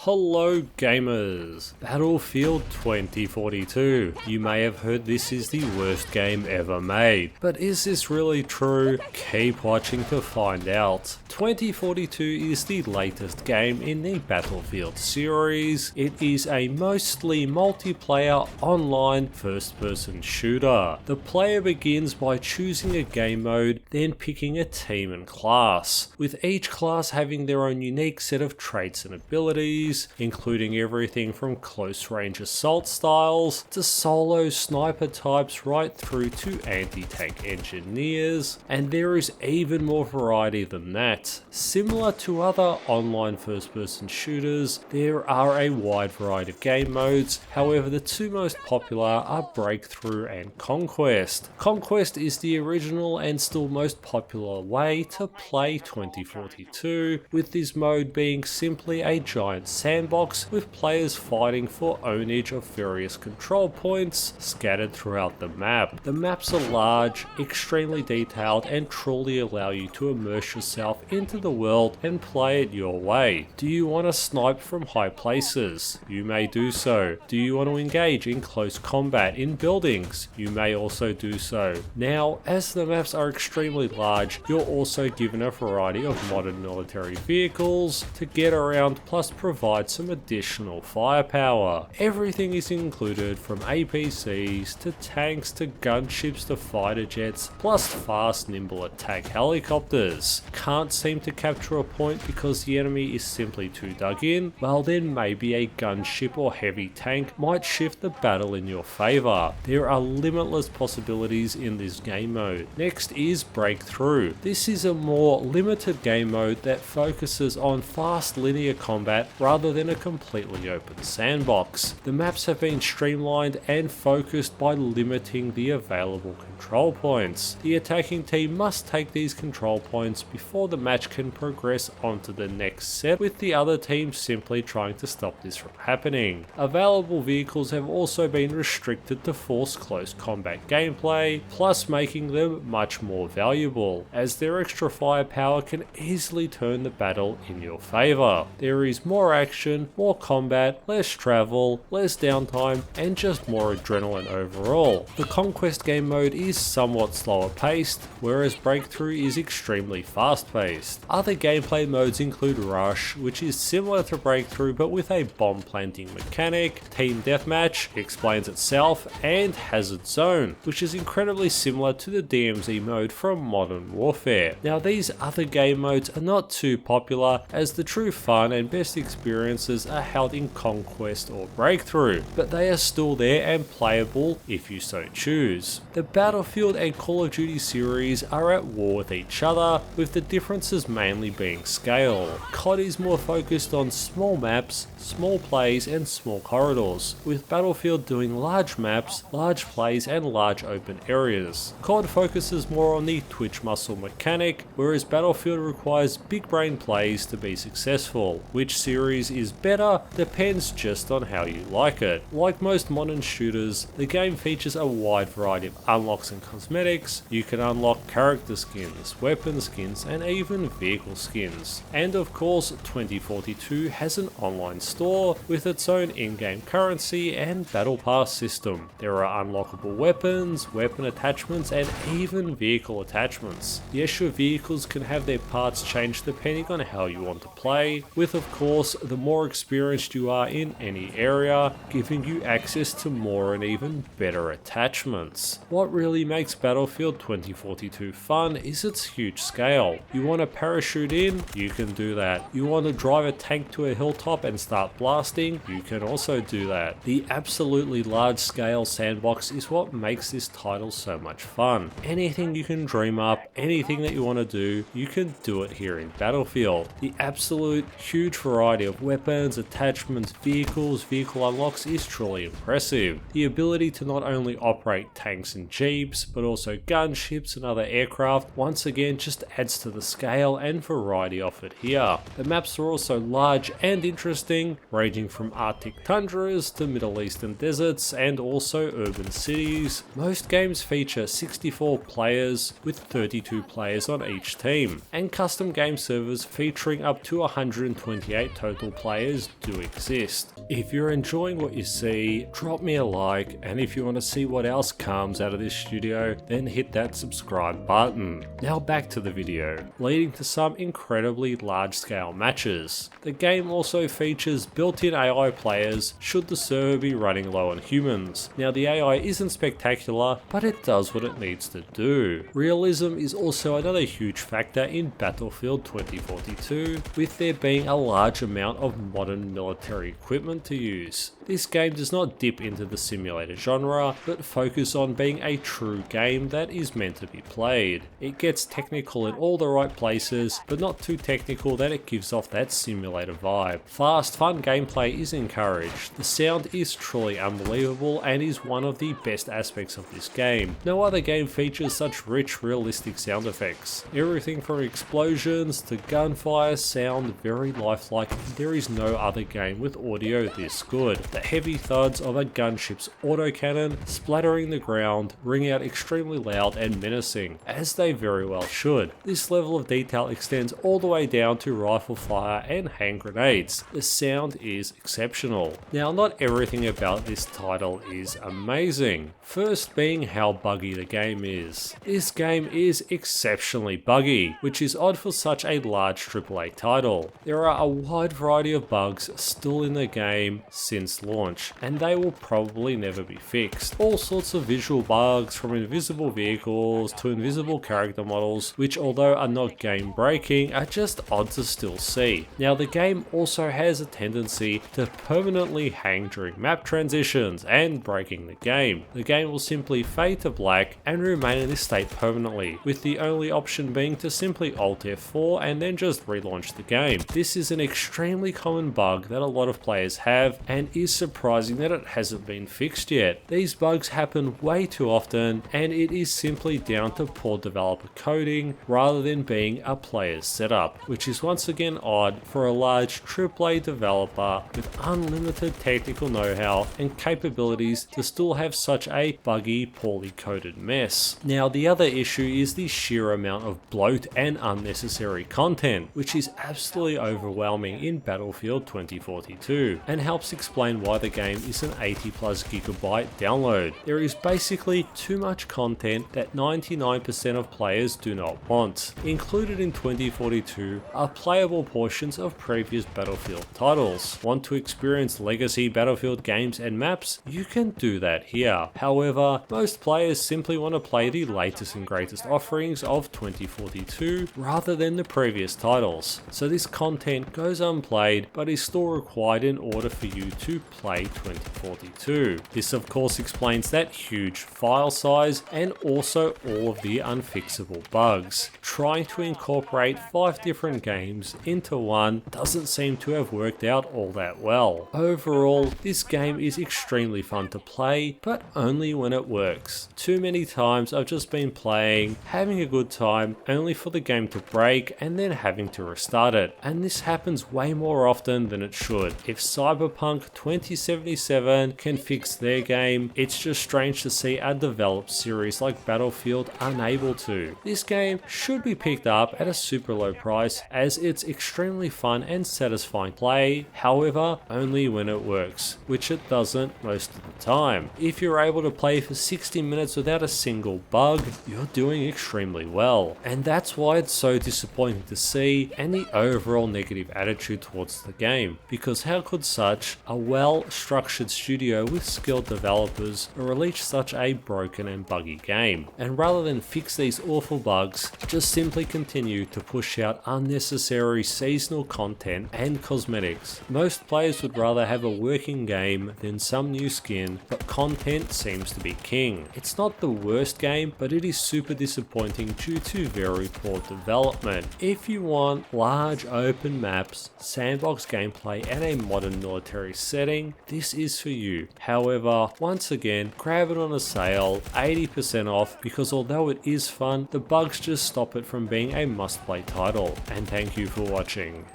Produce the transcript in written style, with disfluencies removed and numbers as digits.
Hello gamers! Battlefield 2042. You may have heard this is the worst game ever made, but is this really true? Keep watching to find out. 2042 is the latest game in the Battlefield series. It is a mostly multiplayer online first-person shooter. The player begins by choosing a game mode, then picking a team and class, with each class having their own unique set of traits and abilities, including everything from close range assault styles to solo sniper types right through to anti-tank engineers, and there is even more variety than that. Similar to other online first-person shooters, there are a wide variety of game modes. However, the two most popular are Breakthrough and Conquest. Conquest is the original and still most popular way to play 2042, with this mode being simply a giant sandbox with players fighting for ownage of various control points scattered throughout the map. The maps are large, extremely detailed, and truly allow you to immerse yourself into the world and play it your way. Do you want to snipe from high places? You may do so. Do you want to engage in close combat in buildings? You may also do so. Now, as the maps are extremely large, you're also given a variety of modern military vehicles to get around, plus provide some additional firepower. Everything is included, from APCs to tanks to gunships to fighter jets, plus fast nimble attack helicopters. Can't seem to capture a point because the enemy is simply too dug in? Well, then maybe a gunship or heavy tank might shift the battle in your favour. There are limitless possibilities in this game mode. Next is Breakthrough. This is a more limited game mode that focuses on fast linear combat rather than a completely open sandbox. The maps have been streamlined and focused by limiting the available control points. The attacking team must take these control points before the match can progress onto the next set, with the other team simply trying to stop this from happening. Available vehicles have also been restricted to force close combat gameplay, plus making them much more valuable, as their extra firepower can easily turn the battle in your favour. There is more action, more combat, less travel, less downtime, and just more adrenaline overall. The Conquest game mode is somewhat slower paced, whereas Breakthrough is extremely fast paced. Other gameplay modes include Rush, which is similar to Breakthrough but with a bomb planting mechanic, Team Deathmatch explains itself, and Hazard Zone, which is incredibly similar to the DMZ mode from Modern Warfare. Now, these other game modes are not too popular, as the true fun and best experiences are held in Conquest or Breakthrough, but they are still there and playable if you so choose. The Battlefield and Call of Duty series are at war with each other, with the differences mainly being scale. COD is more focused on small maps, small plays, and small corridors, with Battlefield doing large maps, large plays, and large open areas. COD focuses more on the twitch muscle mechanic, whereas Battlefield requires big brain plays to be successful. Which series is better depends just on how you like it. Like most modern shooters, the game features a wide variety of unlocks and cosmetics. You can unlock character skins, weapon skins, and even vehicle skins. And of course, 2042 has an online store with its own in-game currency and battle pass system. There are unlockable weapons, weapon attachments, and even vehicle attachments. Yes, your vehicles can have their parts changed depending on how you want to play, with of course the more experienced you are in any area, giving you access to more and even better attachments. What really makes Battlefield 2042 fun is its huge scale. You want to parachute in? You can do that. You want to drive a tank to a hilltop and start blasting? You can also do that. The absolutely large scale sandbox is what makes this title so much fun. Anything you can dream up, anything that you want to do, you can do it here in Battlefield. The absolute huge variety of weapons, attachments, vehicles, vehicle unlocks is truly impressive. The ability to not only operate tanks and jeeps, but also gunships and other aircraft once again just adds to the scale and variety of it here. The maps are also large and interesting, ranging from Arctic tundras to Middle Eastern deserts and also urban cities. Most games feature 64 players with 32 players on each team, and custom game servers featuring up to 128 total players do exist. If you're enjoying what you see, drop me a like, and if you want to see what else comes out of this studio, then hit that subscribe button. Now back to the video, leading to some incredibly large scale matches. The game also features built-in AI players should the server be running low on humans. Now the AI isn't spectacular, but it does what it needs to do. Realism is also another huge factor in Battlefield 2042, with there being a large amount of modern military equipment to use. This game does not dip into the simulator genre, but focus on being a true game that is meant to be played. It gets technical in all the right places, but not too technical that it gives off that simulator vibe. Fast, fun gameplay is encouraged. The sound is truly unbelievable and is one of the best aspects of this game. No other game features such rich, realistic sound effects. Everything from explosions to gunfire sound very lifelike. There is no other game with audio this good. The heavy thuds of a gunship's autocannon splattering the ground ring out extremely loud and menacing, as they very well should. This level of detail extends all the way down to rifle fire and hand grenades. The sound is exceptional. Now, not everything about this title is amazing. First being how buggy the game is. This game is exceptionally buggy, which is odd for such a large AAA title. There are a wide variety of bugs still in the game since launch, and they will probably never be fixed. All sorts of visual bugs, from invisible vehicles to invisible character models, which although are not game breaking, are just odd to still see. Now the game also has a tendency to permanently hang during map transitions and breaking the game. The game will simply fade to black and remain in this state permanently, with the only option being to simply Alt F4 and then just relaunch the game. This is an extremely common bug that a lot of players have, and is surprising that it hasn't been fixed yet. These bugs happen way too often, and it is simply down to poor developer coding rather than being a player's setup, which is once again odd for a large AAA developer with unlimited technical know-how and capabilities to still have such a buggy, poorly coded mess. Now the other issue is the sheer amount of bloat and unnecessary content, which is absolutely overwhelming in Battlefield 2042, and helps explain why the game is an 80+ gigabyte download. There is basically too much content that 99% of players do not want. Included in 2042 are playable portions of previous Battlefield titles. Want to experience legacy Battlefield games and maps? You can do that here. However, most players simply want to play the latest and greatest offerings of 2042 rather than the previous titles. So this content goes unplayed but is still required in order for you to play 2042. This of course explains that huge file size and also all of the unfixable bugs. Trying to incorporate 5 different games into one doesn't seem to have worked out all that well. Overall, this game is extremely fun to play, but only when it works. Too many times I've just been playing, having a good time, only for the game to break and then having to restart it. And this happens way more often than it should. If Cyberpunk 2077 can fix their game, it's just strange to see a developed series like Battlefield unable to. This game should be picked up at a super low price, as it's extremely fun and satisfying play, however only when it works, which it doesn't most of the time. If you're able to play for 60 minutes without a single bug, you're doing extremely well. And that's why it's so disappointing to see, and the overall negative attitude towards the game, because how could such a well-structured studio with skilled developers release such a broken and buggy game? And rather than fix these awful bugs, just simply continue to push out unnecessary seasonal content and cosmetics. Most players would rather have a working game than some new skin, but content seems to be king. It's not the worst game, but it is super disappointing due to very poor development. If you want large open maps, sandbox gameplay and a modern military setting, this is for you. However, once again, grab it on a sale, 80% off, because although it is fun, the bugs just stop it from being a must-play title. And thank you for watching.